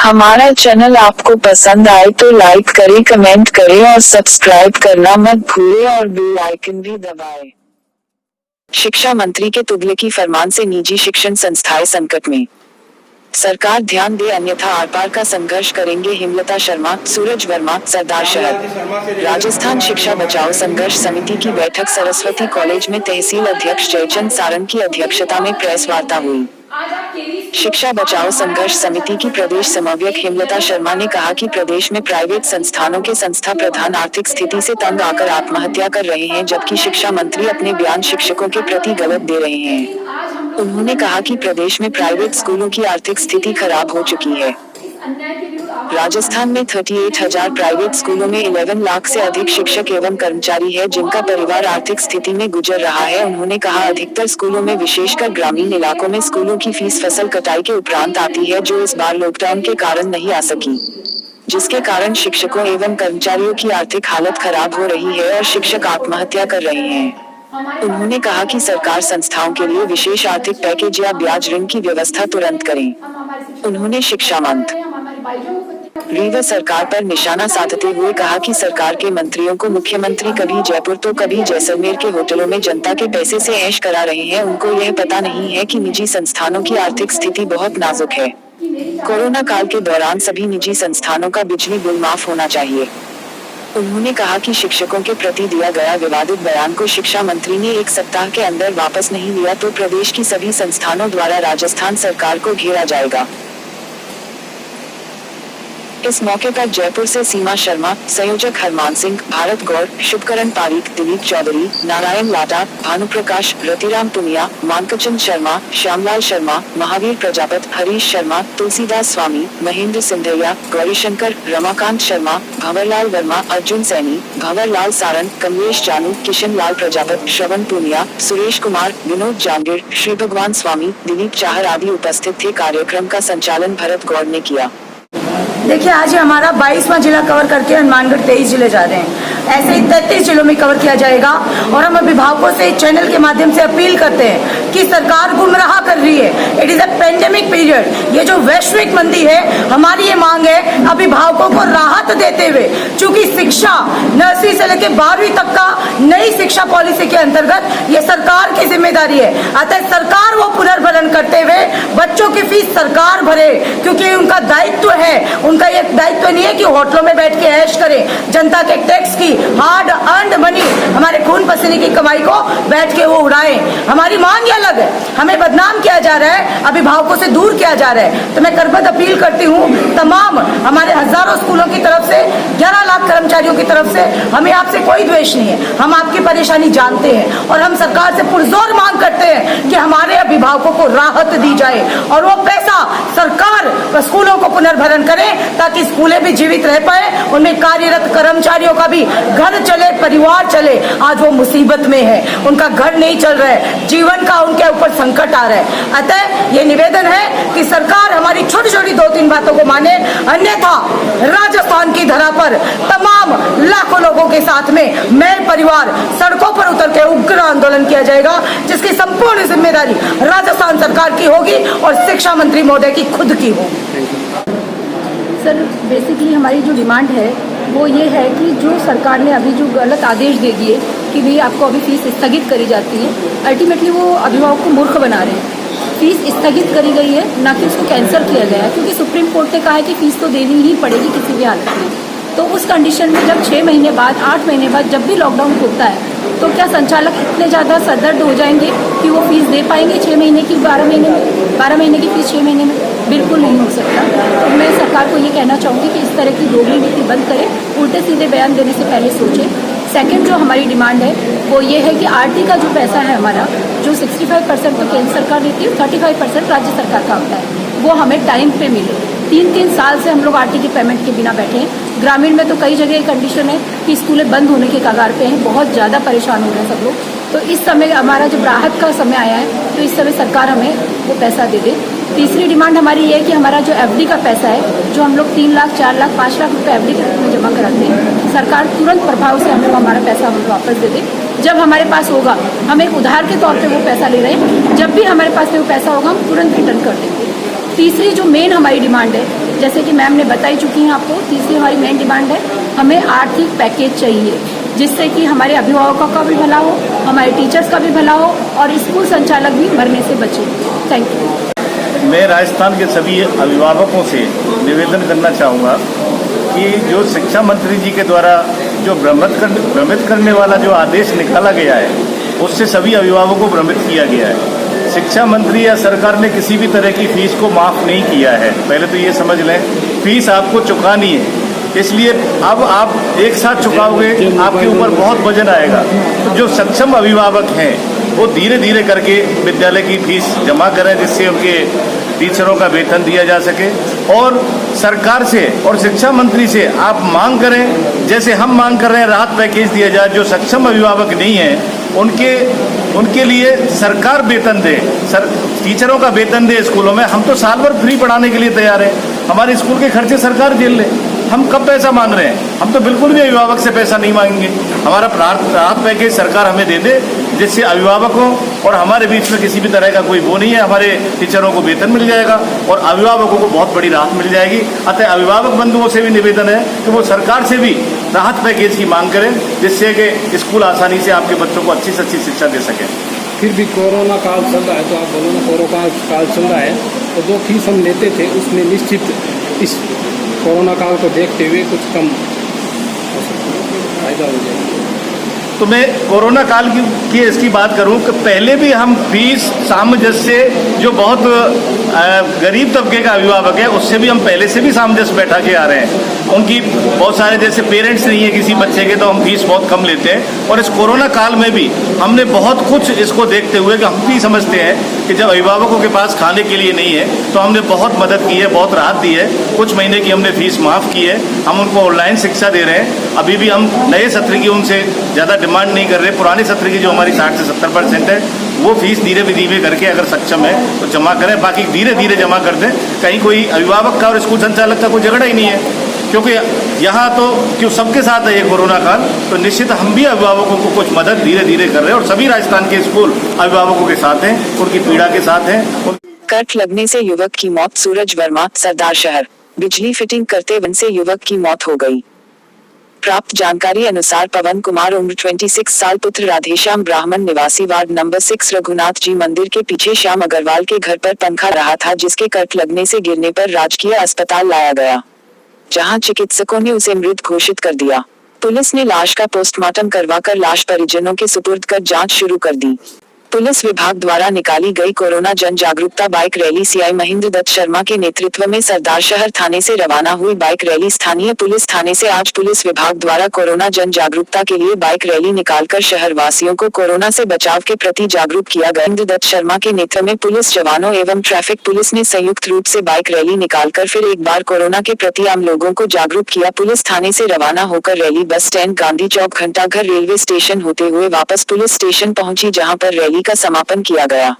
हमारा चैनल आपको पसंद आए तो लाइक करें, कमेंट करें और सब्सक्राइब करना मत भूलें और बेल आइकन भी दबाएं। शिक्षा मंत्री के तुगलकी फरमान से निजी शिक्षण संस्थाएं संकट में। सरकार ध्यान दे अन्यथा आर पार का संघर्ष करेंगे। हेमलता शर्मा, सूरज वर्मा, सरदार शरद। राजस्थान शिक्षा बचाओ संघर्ष समिति की बैठक सरस्वती कॉलेज में तहसील अध्यक्ष जयचंद सारंग की अध्यक्षता में प्रेस वार्ता हुई। शिक्षा बचाओ संघर्ष समिति की प्रदेश समन्वयक हेमलता शर्मा ने कहा कि प्रदेश में प्राइवेट संस्थानों के संस्था प्रधान आर्थिक स्थिति से तंग आकर आत्महत्या कर रहे हैं, जबकि शिक्षा मंत्री अपने बयान शिक्षकों के प्रति गलत दे रहे हैं। उन्होंने कहा कि प्रदेश में प्राइवेट स्कूलों की आर्थिक स्थिति खराब हो चुकी है। राजस्थान में 38,000 प्राइवेट स्कूलों में 11 लाख से अधिक शिक्षक एवं कर्मचारी है, जिनका परिवार आर्थिक स्थिति में गुजर रहा है। उन्होंने कहा अधिकतर स्कूलों में विशेषकर ग्रामीण इलाकों में स्कूलों की फीस फसल कटाई के उपरांत आती है, जो इस बार लॉकडाउन के कारण नहीं आ सकी, जिसके कारण शिक्षकों एवं कर्मचारियों की आर्थिक हालत खराब हो रही है और शिक्षक आत्महत्या कर रहे हैं। उन्होंने कहा कि सरकार संस्थाओं के लिए विशेष आर्थिक पैकेज या ब्याज ऋण की व्यवस्था तुरंत करे। उन्होंने शिक्षा मंत्री रीवा सरकार पर निशाना साधते हुए कहा कि सरकार के मंत्रियों को मुख्यमंत्री कभी जयपुर तो कभी जैसलमेर के होटलों में जनता के पैसे से ऐश करा रहे हैं। उनको यह पता नहीं है कि निजी संस्थानों की आर्थिक स्थिति बहुत नाजुक है। कोरोना काल के दौरान सभी निजी संस्थानों का बिजली बिल माफ होना चाहिए। उन्होंने कहा कि शिक्षकों के प्रति दिया गया विवादित बयान को शिक्षा मंत्री ने 1 सप्ताह के अंदर वापस नहीं लिया तो प्रदेश की सभी संस्थानों द्वारा राजस्थान सरकार को घेरा जाएगा। इस मौके पर जयपुर से सीमा शर्मा, संयोजक हरमान सिंह, भारत गौर, शुभकरण पारीक, दिलीप चौधरी, नारायण लाटा, भानुप्रकाश, रतिराम पुनिया, मानकचंद शर्मा, श्यामलाल शर्मा, महावीर प्रजापत, हरीश शर्मा, तुलसीदास स्वामी, महेंद्र सिंधिया, गौरीशंकर, रमाकांत शर्मा, भंवरलाल वर्मा, अर्जुन सैनी, भंवरलाल सारंग, कमलेश जानू, किशन लाल प्रजापत, श्रवण पुनिया, सुरेश कुमार, विनोद जांगिड़, श्री भगवान स्वामी, दिलीप चाहर आदि उपस्थित थे। कार्यक्रम का संचालन भरत गौर ने किया। देखिए, आज हमारा 22वां जिला कवर करके हनुमानगढ़ 23 जिले जा रहे हैं। ऐसे ही 33 जिलों में कवर किया जाएगा और हम अभिभावकों से चैनल के माध्यम से अपील करते हैं कि सरकार गुमराह कर रही है। It is a pandemic period, ये जो वैश्विक मंदी है, हमारी ये मांग है अभिभावकों को राहत देते हुए, चूंकि शिक्षा नर्सरी से लेकर 12वीं तक का नई शिक्षा पॉलिसी के अंतर्गत ये सरकार की जिम्मेदारी है। अतः सरकार वो पुनर्भरण करते हुए बच्चों की फीस सरकार भरे, क्योंकि उनका दायित्व है। उनका ये दायित्व नहीं है कि होटलों में बैठ के ऐश करें। जनता के टैक्स की हार्ड अर्न्ड मनी, हमारे खून पसीने की कमाई को बैठ के वो उड़ाएं। हमारी मांग अलग है, हमें बदनाम किया जा रहा है, अभिभावकों से दूर किया जा रहा है। तो मैं करबद्ध अपील करती हूँ तमाम हमारे हजारों स्कूलों की तरफ से, 11 लाख कर्मचारियों की तरफ से, हमें आपसे कोई द्वेष नहीं है। हम आपकी परेशानी जानते हैं और हम सरकार से पुरजोर मांग करते हैं कि हमारे अभिभावकों को राहत दी जाए और वो पैसा सरकार स्कूलों को पुनर्भरण करे, ताकि स्कूलें भी जीवित रह पाए, उनमें कार्यरत कर्मचारियों का भी घर चले, परिवार चले। आज वो मुसीबत में है, उनका घर नहीं चल रहा है, जीवन का उनके ऊपर संकट आ रहा है। अतः ये निवेदन है कि सरकार हमारी छोटी छोटी 2-3 बातों को माने, अन्यथा राजस्थान की धरा पर तमाम लाखों लोगों के साथ में मैं परिवार सड़कों पर उतर के उग्र आंदोलन किया जाएगा, जिसकी संपूर्ण जिम्मेदारी राजस्थान सरकार की होगी और शिक्षा मंत्री महोदय की खुद की होगी। सर, बेसिकली हमारी जो डिमांड है वो ये है कि जो सरकार ने अभी जो गलत आदेश दे दिए कि भाई आपको अभी फीस स्थगित करी जाती है, अल्टीमेटली वो अभिभावक को मूर्ख बना रहे हैं। फीस स्थगित करी गई है, ना कि उसको कैंसिल किया गया है, क्योंकि सुप्रीम कोर्ट ने कहा है कि फीस तो देनी ही पड़ेगी किसी भी हालत में। तो उस कंडीशन में जब 6 महीने बाद, 8 महीने बाद जब भी लॉकडाउन होता है, तो क्या संचालक इतने ज़्यादा सरदर्द हो जाएंगे कि वो फीस दे पाएंगे 6 महीने की 12 महीने में? 12 महीने की फीस 6 महीने में बिल्कुल नहीं हो सकता। तो मैं सरकार को ये कहना चाहूँगी कि इस तरह की दोगली नीति बंद करें, उल्टे सीधे बयान देने से पहले सोचें। सेकंड जो हमारी डिमांड है वो ये है कि आरटी का जो पैसा है हमारा, जो 65% तो केंद्र सरकार देती है, 35% राज्य सरकार का होता है, वो हमें टाइम पे मिले। 3-3 साल से हम लोग आरटी की पेमेंट के बिना बैठे हैं। ग्रामीण में तो कई जगह कंडीशन है कि स्कूलें बंद होने के कगार पे हैं, बहुत ज़्यादा परेशान हो रहे हैं सब लोग। तो इस समय हमारा जब राहत का समय आया है, तो इस समय सरकार हमें वो पैसा दे दे। तीसरी डिमांड हमारी ये है कि हमारा जो एफडी का पैसा है, जो हम लोग 3 लाख, 4 लाख, 5 लाख रुपये एफडी के रूप में जमा कराते हैं, सरकार तुरंत प्रभाव से हमें हमारा पैसा हमें वापस दे दे। जब हमारे पास होगा, हम एक उधार के तौर पे वो पैसा ले रहे हैं, जब भी हमारे पास में वो पैसा होगा हम तुरंत रिटर्न कर देंगे। तीसरी जो मेन हमारी डिमांड है जैसे कि मैम ने बताई चुकी हैं आपको, तीसरी हमारी मेन डिमांड है, हमें आर्थिक पैकेज चाहिए जिससे कि हमारे अभिभावकों का भी भला हो, हमारे टीचर्स का भी भला हो और स्कूल संचालक भी मरने से बचे। Thank you. मैं राजस्थान के सभी अभिभावकों से निवेदन करना चाहूँगा कि जो शिक्षा मंत्री जी के द्वारा जो भ्रमित करने वाला जो आदेश निकाला गया है, उससे सभी अभिभावकों को भ्रमित किया गया है। शिक्षा मंत्री या सरकार ने किसी भी तरह की फीस को माफ़ नहीं किया है। पहले तो ये समझ लें, फीस आपको चुकानी है, इसलिए अब आप एक साथ चुकाओगे, आपके ऊपर बहुत वजन आएगा। तो जो सक्षम अभिभावक हैं वो धीरे धीरे करके विद्यालय की फीस जमा करें, जिससे उनके टीचरों का वेतन दिया जा सके। और सरकार से और शिक्षा मंत्री से आप मांग करें, जैसे हम मांग कर रहे हैं, राहत पैकेज दिया जाए। जो सक्षम अभिभावक नहीं हैं उनके लिए सरकार वेतन दे, टीचरों का वेतन दे स्कूलों में। हम तो साल भर फ्री पढ़ाने के लिए तैयार हैं, हमारे स्कूल के खर्चे सरकार झेल ले। हम कब पैसा मांग रहे हैं? हम तो बिल्कुल भी अभिभावक से पैसा नहीं मांगेंगे। हमारा राहत पैकेज सरकार हमें दे दे, जिससे अभिभावकों और हमारे बीच में किसी भी तरह का कोई वो नहीं है। हमारे टीचरों को वेतन मिल जाएगा और अभिभावकों को बहुत बड़ी राहत मिल जाएगी। अतः अभिभावक बंधुओं से भी निवेदन है कि वो सरकार से भी राहत पैकेज की मांग करें, जिससे कि स्कूल आसानी से आपके बच्चों को अच्छी से अच्छी शिक्षा दे सकें। फिर भी कोरोना काल चल रहा है, तो आप बोलो ना, कोरोना काल चल रहा है, तो जो फीस हम लेते थे उसमें निश्चित इस कोरोना काल को देखते हुए कुछ कम फायदा हो जाएगा। तो मैं कोरोना काल की इसकी बात करूं कि पहले भी हम फीस सामंजस्य, जो बहुत गरीब तबके का अभिभावक है, उससे भी हम पहले से भी सामंजस्य बैठा के आ रहे हैं। उनकी बहुत सारे जैसे पेरेंट्स नहीं है किसी बच्चे के, तो हम फीस बहुत कम लेते हैं। और इस कोरोना काल में भी हमने बहुत कुछ इसको देखते हुए कि हम भी समझते हैं कि जब अभिभावकों के पास खाने के लिए नहीं है, तो हमने बहुत मदद की है, बहुत राहत दी है। कुछ महीने की हमने फीस माफ़ की है, हम उनको ऑनलाइन शिक्षा दे रहे हैं। अभी भी हम नए सत्र की उनसे ज़्यादा डिमांड नहीं कर रहे। पुराने सत्र की जो हमारी 60 से 70% है, वो फीस धीरे धीरे करके अगर सक्षम है तो जमा करें, बाकी धीरे धीरे जमा कर दें। कहीं कोई अभिभावक का और स्कूल संचालक का कोई झगड़ा ही नहीं है, क्योंकि यहाँ तो क्यों सबके साथ है ये कोरोना काल। तो निश्चित हम भी अभिभावकों को कुछ मदद धीरे धीरे कर रहे हैं और सभी राजस्थान के स्कूल अभिभावकों के साथ हैं, उनकी पीड़ा के साथ हैं। करंट लगने से युवक की मौत। सूरज वर्मा, सरदार शहर। बिजली फिटिंग करते वन से युवक की मौत हो गई। प्राप्त जानकारी अनुसार पवन कुमार उम्र 26 साल, पुत्र राधेश्याम ब्राह्मण, निवासी वार्ड नंबर 6 रघुनाथ जी मंदिर के पीछे श्याम अग्रवाल के घर पर पंखा रहा था, जिसके करंट लगने से गिरने पर राजकीय अस्पताल लाया गया, जहां चिकित्सकों ने उसे मृत घोषित कर दिया। पुलिस ने लाश का पोस्टमार्टम करवाकर लाश परिजनों के सुपुर्द कर जांच शुरू कर दी। पुलिस विभाग द्वारा निकाली गई कोरोना जन जागरूकता bike rally CI Mahendra Dutt Sharma के नेतृत्व में सरदार शहर थाने से रवाना हुई बाइक रैली स्थानीय पुलिस थाने से आज पुलिस विभाग द्वारा कोरोना जन जागरूकता के लिए बाइक रैली निकालकर शहर वासियों को कोरोना से बचाव के प्रति जागरूक किया गया। महेंद्र दत्त शर्मा के नेतृत्व में पुलिस जवानों एवं ट्रैफिक पुलिस ने संयुक्त रूप से बाइक रैली निकालकर फिर एक बार कोरोना के प्रति आम लोगों को जागरूक किया। पुलिस थाने से रवाना होकर रैली बस स्टैंड, गांधी चौक, घंटाघर, रेलवे स्टेशन होते हुए वापस पुलिस स्टेशन पहुंची, जहां पर रैली का समापन किया गया।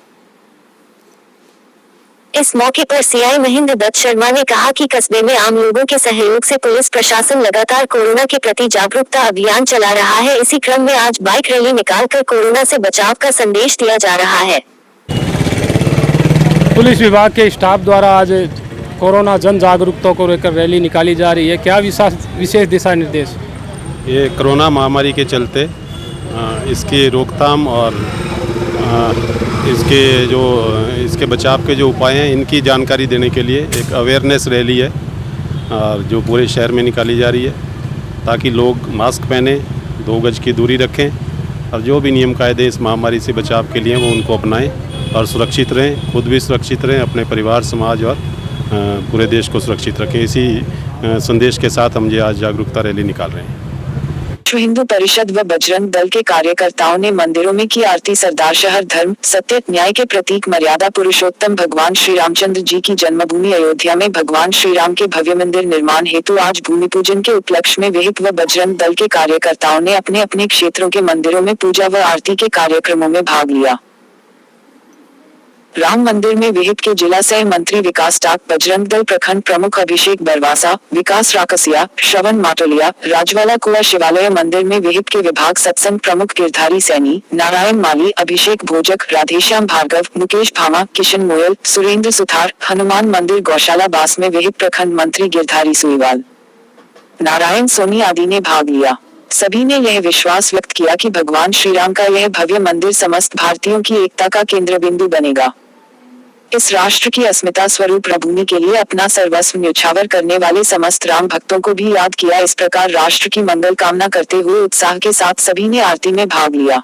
इस मौके पर सीआई महेंद्र दत्त शर्मा ने कहा कि कस्बे में आम लोगों के सहयोग से पुलिस प्रशासन लगातार कोरोना के प्रति जागरूकता अभियान चला रहा है। इसी क्रम में आज बाइक रैली निकालकर कोरोना से बचाव का संदेश दिया जा रहा है। पुलिस विभाग के स्टाफ द्वारा आज कोरोना जन जागरूकता को लेकर रैली निकाली जा रही है। क्या विशेष दिशा निर्देश? ये कोरोना महामारी के चलते इसकी रोकथाम और इसके बचाव के जो उपाय हैं, इनकी जानकारी देने के लिए एक अवेयरनेस रैली है जो पूरे शहर में निकाली जा रही है, ताकि लोग मास्क पहने, 2 गज की दूरी रखें और जो भी नियम कायदे इस महामारी से बचाव के लिए वो उनको अपनाएं और सुरक्षित रहें, खुद भी सुरक्षित रहें, अपने परिवार, समाज और पूरे देश को सुरक्षित रखें। इसी संदेश के साथ हम ये आज जागरूकता रैली निकाल रहे हैं। विश्व हिंदू परिषद व बजरंग दल के कार्यकर्ताओं ने मंदिरों में की आरती। सरदार शहर धर्म, सत्य, न्याय के प्रतीक मर्यादा पुरुषोत्तम भगवान श्री रामचंद्र जी की जन्मभूमि अयोध्या में भगवान श्री राम के भव्य मंदिर निर्माण हेतु आज भूमि पूजन के उपलक्ष्य में विहिप व बजरंग दल के कार्यकर्ताओं ने अपने अपने क्षेत्रों के मंदिरों में पूजा व आरती के कार्यक्रमों में भाग लिया। राम मंदिर में विहिप के जिला सह मंत्री विकास टाक, बजरंग दल प्रखंड प्रमुख अभिषेक बरवासा, विकास राकसिया, श्रवण माटोलिया, राजवाला कुआ शिवालय मंदिर में विहिप के विभाग सत्संग प्रमुख गिरधारी सैनी, नारायण माली, अभिषेक भोजक, राधेश्याम भार्गव, मुकेश भामा, किशन मोयल, सुरेंद्र सुथार, हनुमान मंदिर गौशाला बास में विहिप प्रखंड मंत्री गिरधारी सुईवाल, नारायण सोनी आदि ने भाग लिया। सभी ने यह विश्वास व्यक्त किया कि भगवान श्री राम का यह भव्य मंदिर समस्त भारतीयों की एकता का केंद्र बिंदु बनेगा। इस राष्ट्र की अस्मिता स्वरूप प्रभुनि के लिए अपना सर्वस्व न्यौछावर करने वाले समस्त राम भक्तों को भी याद किया। इस प्रकार राष्ट्र की मंगल कामना करते हुए उत्साह के साथ सभी ने आरती में भाग लिया।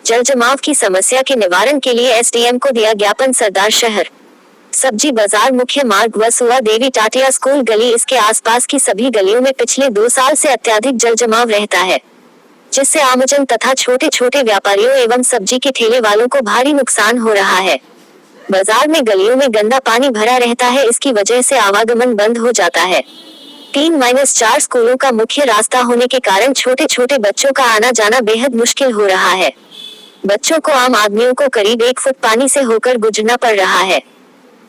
जल जमाव की समस्या के निवारण के लिए एसडीएम को दिया ज्ञापन। सरदार शहर सब्जी बाजार मुख्य मार्ग वसुआ देवी टाटिया स्कूल गली इसके आसपास की सभी गलियों में पिछले 2 साल से अत्यधिक जल जमाव रहता है, जिससे आमजन तथा छोटे छोटे व्यापारियों एवं सब्जी के ठेले वालों को भारी नुकसान हो रहा है। बाजार में गलियों में गंदा पानी भरा रहता है, इसकी वजह से आवागमन बंद हो जाता है। 3-4 स्कूलों का मुख्य रास्ता होने के कारण छोटे छोटे बच्चों का आना जाना बेहद मुश्किल हो रहा है। बच्चों को आम आदमियों को करीब 1 फुट पानी से होकर गुजरना पड़ रहा है।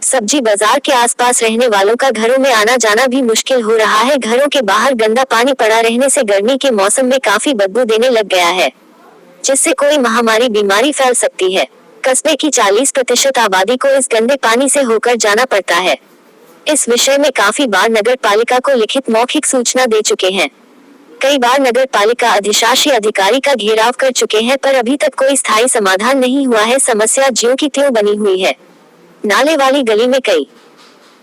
सब्जी बाजार के आसपास रहने वालों का घरों में आना जाना भी मुश्किल हो रहा है। घरों के बाहर गंदा पानी पड़ा रहने से गर्मी के मौसम में काफी बदबू देने लग गया है, जिससे कोई महामारी बीमारी फैल सकती है। कस्बे की 40% आबादी को इस गंदे पानी से होकर जाना पड़ता है। इस विषय में काफी बार नगर पालिका को लिखित मौखिक सूचना दे चुके हैं। कई बार नगर पालिका अधिशासी अधिकारी का घेराव कर चुके हैं, पर अभी तक कोई स्थायी समाधान नहीं हुआ है। समस्या ज्यों की त्यों बनी हुई है। नाले वाली गली में कई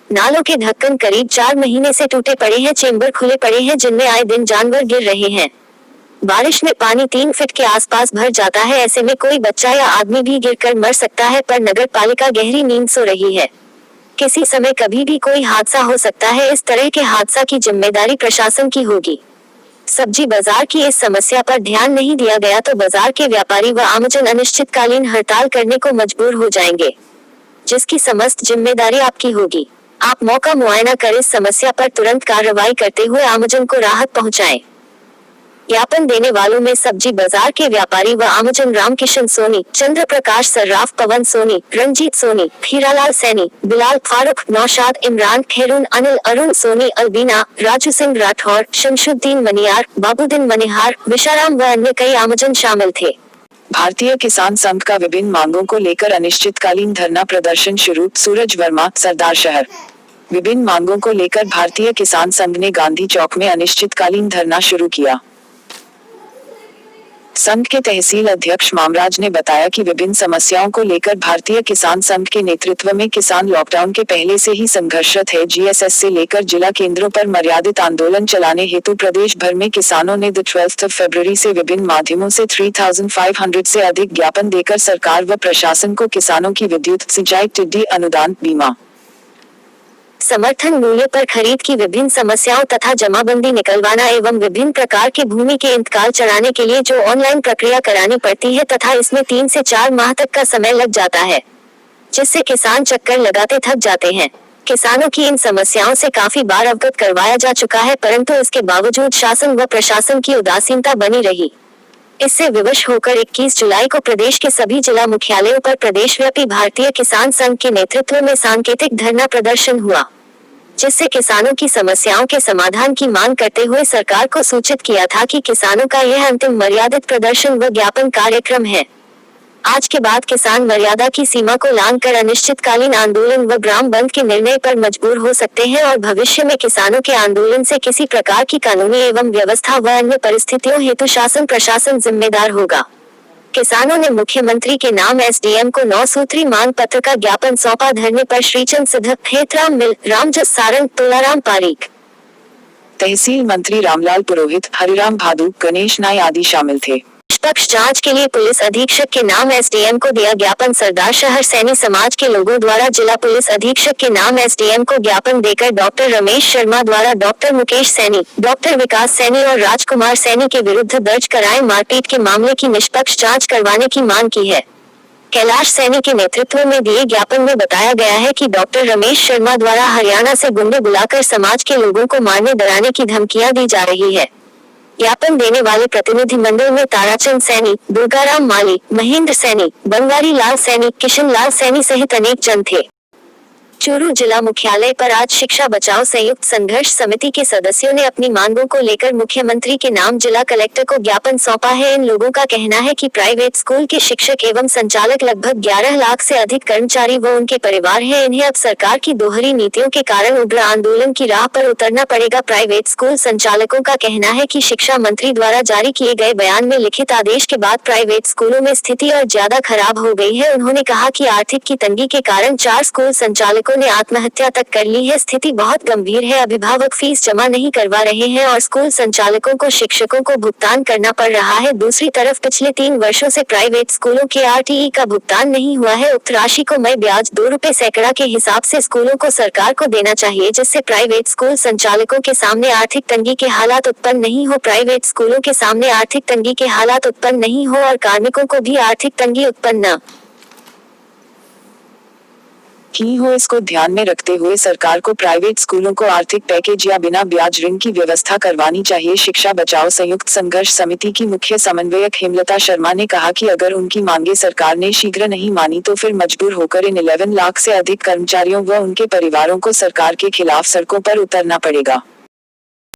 नालों के ढक्कन करीब 4 महीने से टूटे पड़े हैं। चेंबर खुले पड़े हैं, जिनमें आए दिन जानवर गिर रहे हैं। बारिश में पानी 3 फीट के आसपास भर जाता है। ऐसे में कोई बच्चा या आदमी भी गिरकर मर सकता है, पर नगर पालिका गहरी नींद सो रही है। किसी समय कभी भी कोई हादसा हो सकता है। इस तरह के हादसा की जिम्मेदारी प्रशासन की होगी। सब्जी बाजार की इस समस्या पर ध्यान नहीं दिया गया तो बाजार के व्यापारी व आमजन अनिश्चितकालीन हड़ताल करने को मजबूर हो जाएंगे, जिसकी समस्त जिम्मेदारी आपकी होगी। आप मौका मुआयना कर इस समस्या पर तुरंत कार्रवाई करते हुए आमजन को राहत पहुंचाएं। ज्ञापन देने वालों में सब्जी बाजार के व्यापारी व आमजन रामकिशन सोनी, चंद्र प्रकाश सर्राफ, पवन सोनी, रंजीत सोनी, हीरालाल सैनी, बिलाल फारूक, नौशाद, इमरान, खैरून, अनिल, अरुण सोनी, अलबीना, राजू सिंह राठौर, शमशुद्दीन मनियार, बाबूदीन मनिहार, विशाराम व अन्य कई आमजन शामिल थे। भारतीय किसान संघ का विभिन्न मांगों को लेकर अनिश्चितकालीन धरना प्रदर्शन शुरू। सूरज वर्मा, सरदार शहर। विभिन्न मांगों को लेकर भारतीय किसान संघ ने गांधी चौक में अनिश्चितकालीन धरना शुरू किया। संघ के तहसील अध्यक्ष मामराज ने बताया कि विभिन्न समस्याओं को लेकर भारतीय किसान संघ के नेतृत्व में किसान लॉकडाउन के पहले से ही संघर्षरत है। जीएसएस से लेकर जिला केंद्रों पर मर्यादित आंदोलन चलाने हेतु प्रदेश भर में किसानों ने 12 फरवरी से विभिन्न माध्यमों से 3500 से अधिक ज्ञापन देकर सरकार व प्रशासन को किसानों की विद्युत, सिंचाई, टिड्डी अनुदान, बीमा, समर्थन मूल्य पर खरीद की विभिन्न समस्याओं तथा जमाबंदी निकलवाना एवं विभिन्न प्रकार के भूमि के इंतकाल चढ़ाने के लिए जो ऑनलाइन प्रक्रिया करानी पड़ती है तथा इसमें 3 से 4 माह तक का समय लग जाता है, जिससे किसान चक्कर लगाते थक जाते हैं। किसानों की इन समस्याओं से काफी बार अवगत करवाया जा चुका है, परंतु इसके बावजूद शासन व प्रशासन की उदासीनता बनी रही। इससे विवश होकर 21 जुलाई को प्रदेश के सभी जिला मुख्यालयों पर प्रदेशव्यापी भारतीय किसान संघ के नेतृत्व में सांकेतिक धरना प्रदर्शन हुआ, जिससे किसानों की समस्याओं के समाधान की मांग करते हुए सरकार को सूचित किया था कि किसानों का यह अंतिम मर्यादित प्रदर्शन व ज्ञापन कार्यक्रम है। आज के बाद किसान मर्यादा की सीमा को लांघकर अनिश्चितकालीन आंदोलन व ग्राम बंद के निर्णय पर मजबूर हो सकते हैं और भविष्य में किसानों के आंदोलन से किसी प्रकार की कानूनी एवं व्यवस्था व अन्य परिस्थितियों हेतु शासन प्रशासन जिम्मेदार होगा। किसानों ने मुख्यमंत्री के नाम एसडीएम को 9 सूत्री मांग पत्र का ज्ञापन सौंपा। धरने पर श्रीचंद सिद्धक, हेतराम मिल, रामजस सारंग, तोलाराम पारीक, तहसील मंत्री रामलाल पुरोहित, हरिराम भादु, गणेश नाई आदि शामिल थे। निष्पक्ष जांच के लिए पुलिस अधीक्षक के नाम एसडीएम को दिया ज्ञापन। सरदार शहर सैनी समाज के लोगों द्वारा जिला पुलिस अधीक्षक के नाम एसडीएम को ज्ञापन देकर डॉक्टर रमेश शर्मा द्वारा डॉक्टर मुकेश सैनी, डॉक्टर विकास सैनी और राजकुमार सैनी के विरुद्ध दर्ज कराए मारपीट के मामले की निष्पक्ष जांच करवाने की मांग की है। कैलाश सैनी के नेतृत्व में दिए ज्ञापन में बताया गया है कि डॉक्टर रमेश शर्मा द्वारा हरियाणा से गुंडे बुलाकर समाज के लोगों को मारने डराने की धमकियां दी जा रही है। ज्ञापन देने वाले प्रतिनिधि मंडल में ताराचंद सैनी, दुर्गाराम माली, महेंद्र सैनी, बनवारी लाल सैनी, किशन लाल सैनी सहित अनेक जन थे। चूरू जिला मुख्यालय पर आज शिक्षा बचाओ संयुक्त संघर्ष समिति के सदस्यों ने अपनी मांगों को लेकर मुख्यमंत्री के नाम जिला कलेक्टर को ज्ञापन सौंपा है। इन लोगों का कहना है कि प्राइवेट स्कूल के शिक्षक एवं संचालक लगभग 11 लाख से अधिक कर्मचारी व उनके परिवार हैं। इन्हें अब सरकार की दोहरी नीतियों के कारण उग्र आंदोलन की राह पर उतरना पड़ेगा। प्राइवेट स्कूल संचालकों का कहना है कि शिक्षा मंत्री द्वारा जारी किए गए बयान में लिखित आदेश के बाद प्राइवेट स्कूलों में स्थिति और ज्यादा खराब हो गई है। उन्होंने कहा कि आर्थिक की तंगी के कारण 4 स्कूल संचालकों ने आत्महत्या तक कर ली है। स्थिति बहुत गंभीर है। अभिभावक फीस जमा नहीं करवा रहे हैं और स्कूल संचालकों को शिक्षकों को भुगतान करना पड़ रहा है। दूसरी तरफ पिछले 3 वर्षों से प्राइवेट स्कूलों के RTE का भुगतान नहीं हुआ है। उक्त राशि को मई ब्याज 2 रुपए सैकड़ा के हिसाब से स्कूलों को सरकार को देना चाहिए, जिससे प्राइवेट स्कूल संचालकों के सामने आर्थिक तंगी के हालात उत्पन्न नहीं हो। प्राइवेट स्कूलों के सामने आर्थिक तंगी के हालात उत्पन्न नहीं हो और कार्मिकों को भी आर्थिक तंगी उत्पन्न न की हो, इसको ध्यान में रखते हुए सरकार को प्राइवेट स्कूलों को आर्थिक पैकेज या बिना ब्याज ऋण की व्यवस्था करवानी चाहिए। शिक्षा बचाओ संयुक्त संघर्ष समिति की मुख्य समन्वयक हेमलता शर्मा ने कहा कि अगर उनकी मांगे सरकार ने शीघ्र नहीं मानी तो फिर मजबूर होकर इन 11 लाख से अधिक कर्मचारियों व उनके परिवारों को सरकार के खिलाफ सड़कों पर उतरना पड़ेगा।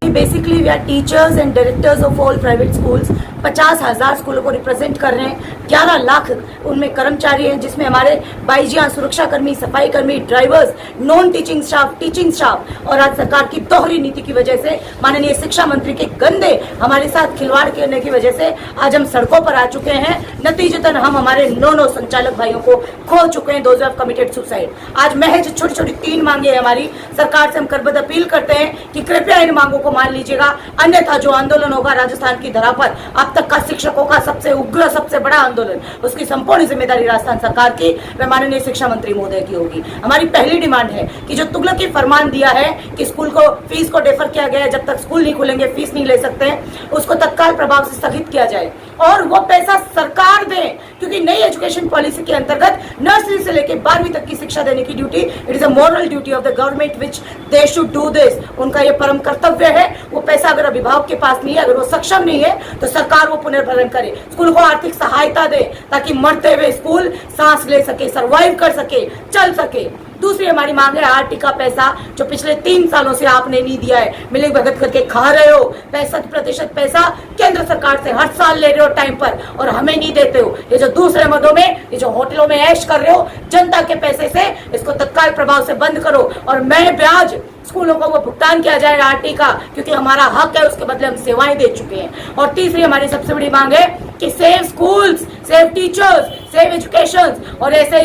Basically we are teachers and directors of all private schools. 50,000 स्कूलों को रिप्रेजेंट कर रहे हैं। 11 लाख उनमें कर्मचारी हैं, जिसमें हमारे बाईजियां, सुरक्षा कर्मी, सफाई कर्मी, drivers, non teaching staff, teaching staff. और आज सरकार की दोहरी नीति की वजह से, माननीय शिक्षा मंत्री के गंदे हमारे साथ खिलवाड़ करने की वजह से आज हम सड़कों पर आ चुके हैं। नतीजतन हम हमारे 9 संचालक भाइयों को खो चुके हैं। Those have committed suicide. आज महज छोटी छोटी 3 मांगे हमारी सरकार से हम करबद्ध अपील करते हैं कि कृपया इन मांगों को मान लीजिएगा, अन्यथा जो आंदोलन होगा राजस्थान की धरा पर, अब तक का शिक्षकों का सबसे उग्र, सबसे बड़ा आंदोलन, उसकी संपूर्ण जिम्मेदारी राजस्थान सरकार की व माननीय शिक्षा मंत्री महोदय की होगी। हमारी पहली डिमांड है कि जो तुगलकी फरमान दिया है कि स्कूल को फीस को डेफर किया गया है, जब तक स्कूल नहीं खुलेंगे फीस नहीं ले सकते हैं, उसको तत्काल प्रभाव से स्थगित किया जाए और वो पैसा सरकार दे, क्योंकि नई एजुकेशन पॉलिसी के अंतर्गत नर्सरी से लेकर 12वीं तक की शिक्षा देने की duty, it is a moral duty of the government which they should do this. उनका ये परम कर्तव्य है। वो पैसा अगर अभिभावक के पास नहीं है, अगर वो सक्षम नहीं है, तो सरकार वो पुनर्भरण करे, स्कूल को आर्थिक सहायता दे, ताकि मरते हुए स्कूल सांस ले सके, सर्वाइव कर सके, चल सके। दूसरी हमारी मांग है RT का पैसा, जो पिछले 3 सालों से आपने नहीं दिया है, मिली भगत करके खा रहे हो। 65% पैसा केंद्र सरकार से हर साल ले रहे हो टाइम पर और हमें नहीं देते हो। ये जो दूसरे मदों में, ये जो होटलों में ऐश कर रहे हो जनता के पैसे से, इसको तत्काल प्रभाव से बंद करो और मैं ब्याज स्कूलों को वो भुगतान किया जाए RT का, क्योंकि हमारा हक है, उसके बदले हम सेवाएं दे चुके हैं। और तीसरी हमारी सबसे बड़ी मांग है कि save schools, save teachers, save education. और ऐसे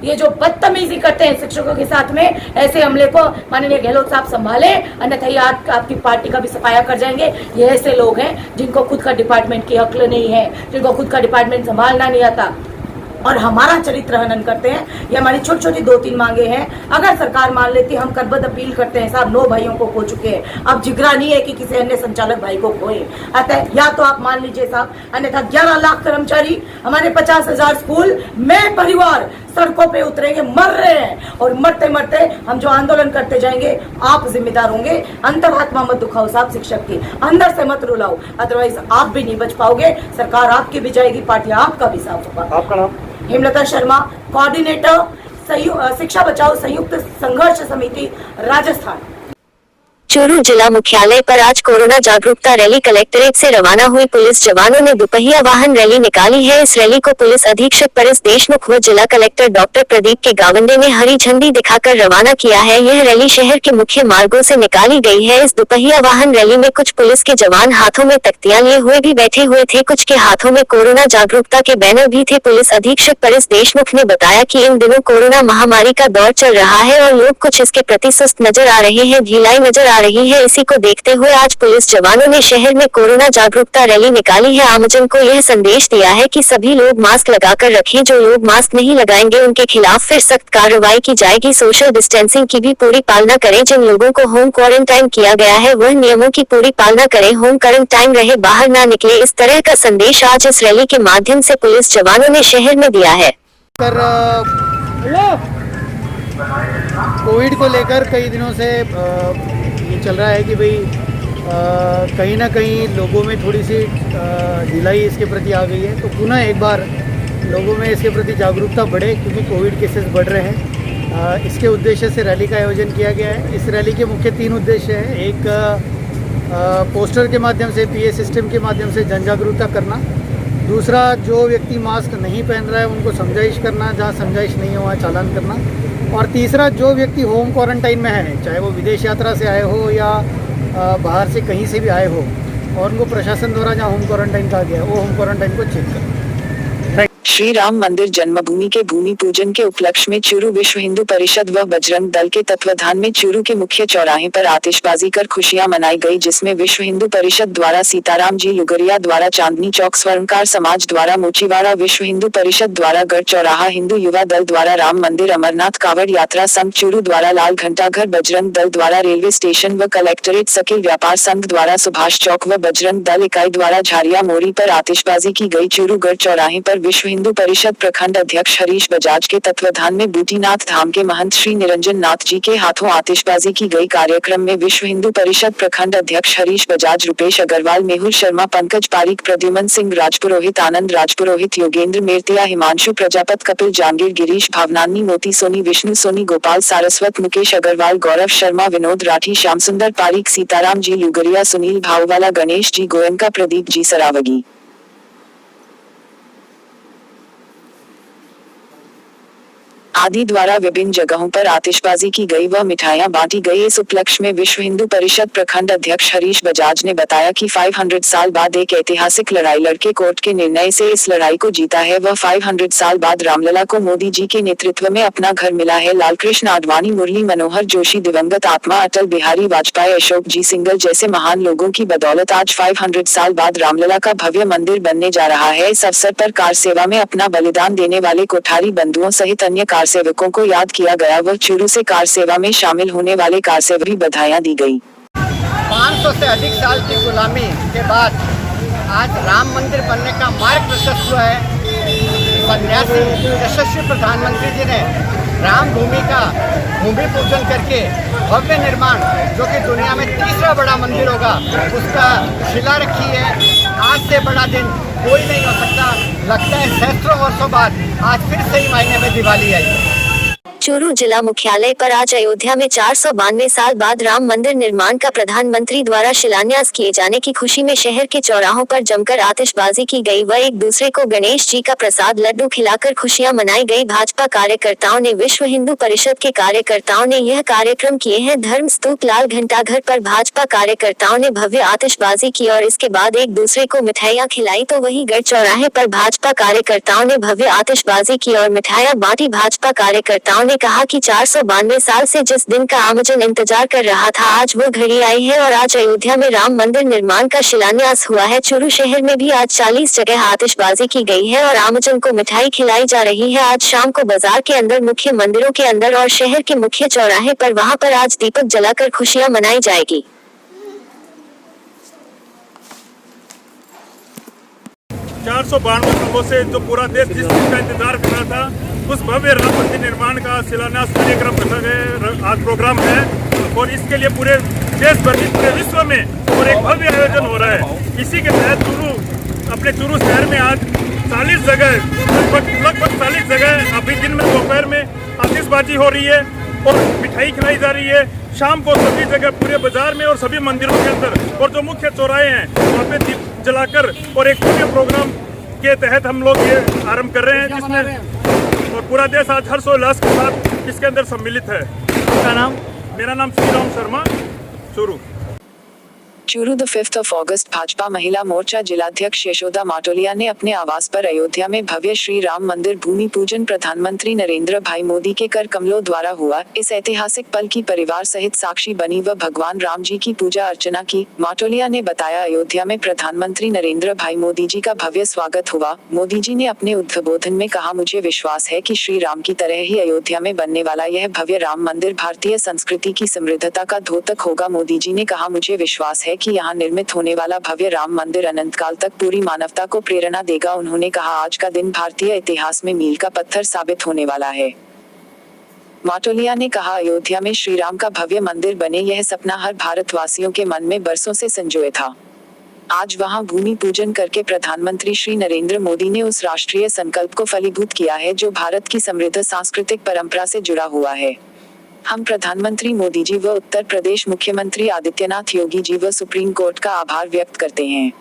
ये जो बदतमीजी करते हैं शिक्षकों के साथ में, ऐसे हमले को माननीय गहलोत साहब संभाले, अन्यथा ये आपकी पार्टी का भी सफाया कर जाएंगे। ये ऐसे लोग हैं जिनको खुद का डिपार्टमेंट की अक्ल नहीं है, जिनको खुद का डिपार्टमेंट संभालना नहीं आता और हमारा चरित्र हनन करते हैं। ये हमारी छोटी छोटी 2-3 मांगे हैं। अगर सरकार मान लेती, हम करबद्ध अपील करते हैं साहब, 9 भाइयों को खो चुके हैं, अब जिगरा नहीं है कि किसी अन्य संचालक भाई को खोए। अतः या तो आप मान लीजिए साहब, अन्यथा 11 लाख कर्मचारी, हमारे 50,000 स्कूल में परिवार सड़कों पे उतरेंगे, मर रहे हैं और मरते मरते हम जो आंदोलन करते जाएंगे, आप जिम्मेदार होंगे। अंतरात्मा मत दुखाओ साहब शिक्षक की, अंदर से मत रुलाओ, अदरवाइज आप भी नहीं बच पाओगे। सरकार आपकी भी जाएगी, पार्टी आपका भी साफ होगा। आपका नाम? हेमलता शर्मा, कोऑर्डिनेटर शिक्षा बचाओ संयुक्त संघर्ष समिति राजस्थान। चूरू जिला मुख्यालय पर आज कोरोना जागरूकता रैली कलेक्ट्रेट से रवाना हुई। पुलिस जवानों ने दुपहिया वाहन रैली निकाली है। इस रैली को पुलिस अधीक्षक परिस देशमुख व जिला कलेक्टर डॉक्टर प्रदीप के गावंडे ने हरी झंडी दिखाकर रवाना किया है। यह रैली शहर के मुख्य मार्गों से निकाली गई है। इस दुपहिया वाहन रैली में कुछ पुलिस के जवान हाथों में तख्तियां लिए हुए भी बैठे हुए थे, कुछ के हाथों में कोरोना जागरूकता के बैनर भी थे। पुलिस अधीक्षक परिस देशमुख ने बताया कि इन दिनों कोरोना महामारी का दौर चल रहा है और लोग कुछ इसके प्रति सुस्त नजर आ रहे हैं, ढिलाई नजर आ रही है। इसी को देखते हुए आज पुलिस जवानों ने शहर में कोरोना जागरूकता रैली निकाली है। आमजन को यह संदेश दिया है कि सभी लोग मास्क लगाकर रखें। जो लोग मास्क नहीं लगाएंगे उनके खिलाफ फिर सख्त कार्रवाई की जाएगी। सोशल डिस्टेंसिंग की भी पूरी पालना करें। जिन लोगों को होम क्वारंटाइन किया गया है वह नियमों की पूरी पालना करें, होम क्वारंटाइन रहे, बाहर ना निकले। इस तरह का संदेश आज इस रैली के माध्यम से पुलिस जवानों ने शहर में दिया है। कोविड को लेकर कई दिनों से ये चल रहा है कि भाई कहीं ना कहीं लोगों में थोड़ी सी ढिलाई इसके प्रति आ गई है। तो पुनः एक बार लोगों में इसके प्रति जागरूकता बढ़े, क्योंकि कोविड केसेस बढ़ रहे हैं। इसके उद्देश्य से रैली का आयोजन किया गया है। इस रैली के मुख्य 3 उद्देश्य हैं। एक पोस्टर के माध्यम से, पीए सिस्टम के माध्यम से जन जागरूकता करना। दूसरा, जो व्यक्ति मास्क नहीं पहन रहा है उनको समझाइश करना, जहाँ समझाइश नहीं हो वहाँ चालान करना। और तीसरा, जो व्यक्ति होम क्वारंटाइन में है, चाहे वो विदेश यात्रा से आए हो या बाहर से कहीं से भी आए हो, और उनको प्रशासन द्वारा जहाँ होम क्वारंटाइन कहा गया है वो होम क्वारंटाइन को चेक करें। श्री राम मंदिर जन्मभूमि के भूमि पूजन के उपलक्ष्य में चूरू विश्व हिंदू परिषद व बजरंग दल के तत्वाधान में चूरू के मुख्य चौराहे पर आतिशबाजी कर खुशियां मनाई गई, जिसमें विश्व हिंदू परिषद द्वारा सीताराम जी लुगरिया द्वारा चांदनी चौक, स्वर्णकार समाज द्वारा मोचीवाड़ा, विश्व हिंदू परिषद द्वारा गढ़ चौराहा, हिंदू युवा दल द्वारा राम मंदिर, अमरनाथ कावड़ यात्रा संघ चूरू द्वारा लाल घंटाघर, बजरंग दल द्वारा रेलवे स्टेशन व कलेक्ट्रेट, सकिल व्यापार संघ द्वारा सुभाष चौक व बजरंग दल इकाई द्वारा झारिया मोरी पर आतिशबाजी की गई। चूरू गढ़ चौराहे पर विश्व हिंदू परिषद प्रखंड अध्यक्ष हरीश बजाज के तत्वाधान में बूटीनाथ धाम के महंत श्री निरंजन नाथ जी के हाथों आतिशबाजी की गई। कार्यक्रम में विश्व हिंदू परिषद प्रखंड अध्यक्ष हरीश बजाज, रुपेश अग्रवाल, मेहुल शर्मा, पंकज पारीक, प्रद्युमन सिंह राजपुरोहित, आनंद राजपुरोहित, योगेंद्र मेरतिया, हिमांशु प्रजापत, कपिल जांगीर, गिरीश भावनानी, मोती सोनी, विष्णु सोनी, गोपाल सारस्वत, मुकेश अग्रवाल, गौरव शर्मा, विनोद राठी, श्याम सुंदर पारीक, सीताराम जी लुगरिया, सुनील भाववाला, गणेश जी गोयनका, प्रदीप जी सरावगी आदि द्वारा विभिन्न जगहों पर आतिशबाजी की गई व मिठाइयां बांटी गई। इस उपलक्ष्य में विश्व हिंदू परिषद प्रखंड अध्यक्ष हरीश बजाज ने बताया कि 500 साल बाद एक ऐतिहासिक लड़ाई लड़के कोर्ट के निर्णय से इस लड़ाई को जीता है। वह 500 साल बाद रामलला को मोदी जी के नेतृत्व में अपना घर मिला है। लालकृष्ण आडवाणी, मुरली मनोहर जोशी, दिवंगत आत्मा अटल बिहारी वाजपेयी, अशोक जी सिंगल जैसे महान लोगों की बदौलत आज 500 साल बाद रामलला का भव्य मंदिर बनने जा रहा है। इस अवसर पर कार सेवा में अपना बलिदान देने वाले कोठारी बंधुओं सहित अन्य कार सेवकों को याद किया गया व चूरू से कार सेवा में शामिल होने वाले कार सेवक भी बधाइयां दी गई। 500 से अधिक साल की गुलामी के बाद आज राम मंदिर बनने का मार्ग प्रशस्त हुआ है। सन्यासी यशस्वी प्रधानमंत्री जी ने राम भूमि का भूमि पूजन करके भव्य निर्माण, जो कि दुनिया में तीसरा बड़ा मंदिर होगा, उसका शिला रखी है। आज से बड़ा दिन कोई नहीं हो सकता। लगता है सैकड़ों वर्षों बाद आज फिर सही मायने में दिवाली आई। चूरू जिला मुख्यालय पर आज अयोध्या में 492 साल बाद राम मंदिर निर्माण का प्रधानमंत्री द्वारा शिलान्यास किए जाने की खुशी में शहर के चौराहों पर जमकर आतिशबाजी की गई व एक दूसरे को गणेश जी का प्रसाद लड्डू खिलाकर खुशियां मनाई गई। भाजपा कार्यकर्ताओं ने, विश्व हिंदू परिषद के कार्यकर्ताओं ने यह कार्यक्रम किए हैं। धर्म स्तूप लाल घंटाघर पर भाजपा कार्यकर्ताओं ने भव्य आतिशबाजी की और इसके बाद एक दूसरे को मिठाइयां खिलाई, तो वहीं गढ़ चौराहे पर भाजपा कार्यकर्ताओं ने भव्य आतिशबाजी की और मिठाइयां बांटी। भाजपा कार्यकर्ताओं ने कहा कि 492 साल से जिस दिन का आमजन इंतजार कर रहा था, आज वो घड़ी आई है और आज अयोध्या में राम मंदिर निर्माण का शिलान्यास हुआ है। चूरू शहर में भी आज 40 जगह आतिशबाजी की गई है और आमजन को मिठाई खिलाई जा रही है। आज शाम को बाजार के अंदर, मुख्य मंदिरों के अंदर और शहर के मुख्य चौराहे पर, वहां पर आज दीपक जलाकर खुशियां मनाई जाएगी। 492 सालों से जो पूरा देश जिस चीज का इंतजार कर रहा था, उस भव्य राम मंदिर निर्माण का शिलान्यास कार्यक्रम रखा गया, आज प्रोग्राम है और इसके लिए पूरे देश भर में, पूरे विश्व में और एक भव्य आयोजन हो रहा है। इसी के तहत अपने चूरू शहर में आज 40 जगह, लगभग 40 जगह अभी दिन में, दोपहर में आतिशबाजी हो रही है और मिठाई खिलाई जा रही है। शाम को सभी जगह पूरे बाजार में और सभी मंदिरों के अंदर और जो मुख्य चौराहे हैं वहाँ पे दीप जलाकर और एक भव्य प्रोग्राम के तहत हम लोग ये आरंभ कर रहे हैं, जिसमें और पूरा देश आज हर्षोल्लास के साथ इसके अंदर सम्मिलित है। मेरा नाम श्री राम शर्मा, चूरू। चूरू द 5 अगस्त भाजपा महिला मोर्चा जिलाध्यक्ष यशोदा माटोलिया ने अपने आवास पर अयोध्या में भव्य श्री राम मंदिर भूमि पूजन प्रधानमंत्री नरेंद्र भाई मोदी के कर कमलों द्वारा हुआ, इस ऐतिहासिक पल की परिवार सहित साक्षी बनी व भगवान राम जी की पूजा अर्चना की। माटोलिया ने बताया, अयोध्या में प्रधानमंत्री नरेंद्र भाई मोदी जी का भव्य स्वागत हुआ। मोदी जी ने अपने उद्बोधन में कहा, मुझे विश्वास है कि श्री राम की तरह ही अयोध्या में बनने वाला यह भव्य राम मंदिर भारतीय संस्कृति की समृद्धता का द्योतक होगा। मोदी जी ने कहा, मुझे विश्वास है कि यहाँ निर्मित होने वाला भव्य राम मंदिर अनंत काल तक पूरी मानवता को प्रेरणा देगा। उन्होंने कहा, आज का दिन भारतीय इतिहास में मील का पत्थर साबित होने वाला है। माटोलिया ने कहा, अयोध्या में श्री राम का भव्य मंदिर बने, यह सपना हर भारतवासियों के मन में बरसों से संजोए था। आज वहां भूमि पूजन करके प्रधानमंत्री श्री नरेंद्र मोदी ने उस राष्ट्रीय संकल्प को फलीभूत किया है जो भारत की समृद्ध सांस्कृतिक परंपरा से जुड़ा हुआ है। हम प्रधानमंत्री मोदी जी व उत्तर प्रदेश मुख्यमंत्री आदित्यनाथ योगी जी व सुप्रीम कोर्ट का आभार व्यक्त करते हैं।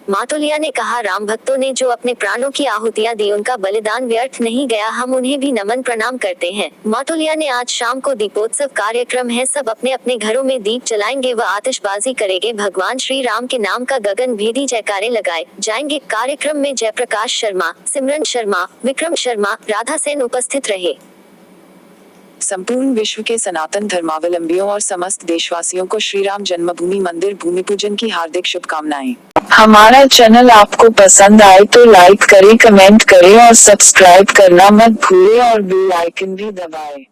माटोलिया ने कहा, राम भक्तों ने जो अपने प्राणों की आहुतियां दी, उनका बलिदान व्यर्थ नहीं गया, हम उन्हें भी नमन प्रणाम करते हैं। माटोलिया ने आज शाम को दीपोत्सव कार्यक्रम है, सब अपने अपने घरों में दीप जलाएंगे व आतिशबाजी करेंगे, भगवान श्री राम के नाम का गगन भेदी जयकारे लगाए जाएंगे। कार्यक्रम में जयप्रकाश शर्मा, सिमरन शर्मा, विक्रम शर्मा, राधा सेन उपस्थित रहे। संपूर्ण विश्व के सनातन धर्मावलंबियों और समस्त देशवासियों को श्री राम जन्मभूमि मंदिर भूमि पूजन की हार्दिक शुभकामनाएं। हमारा चैनल आपको पसंद आए तो लाइक करें, कमेंट करें और सब्सक्राइब करना मत भूलें और बेल आइकन भी दबाएं।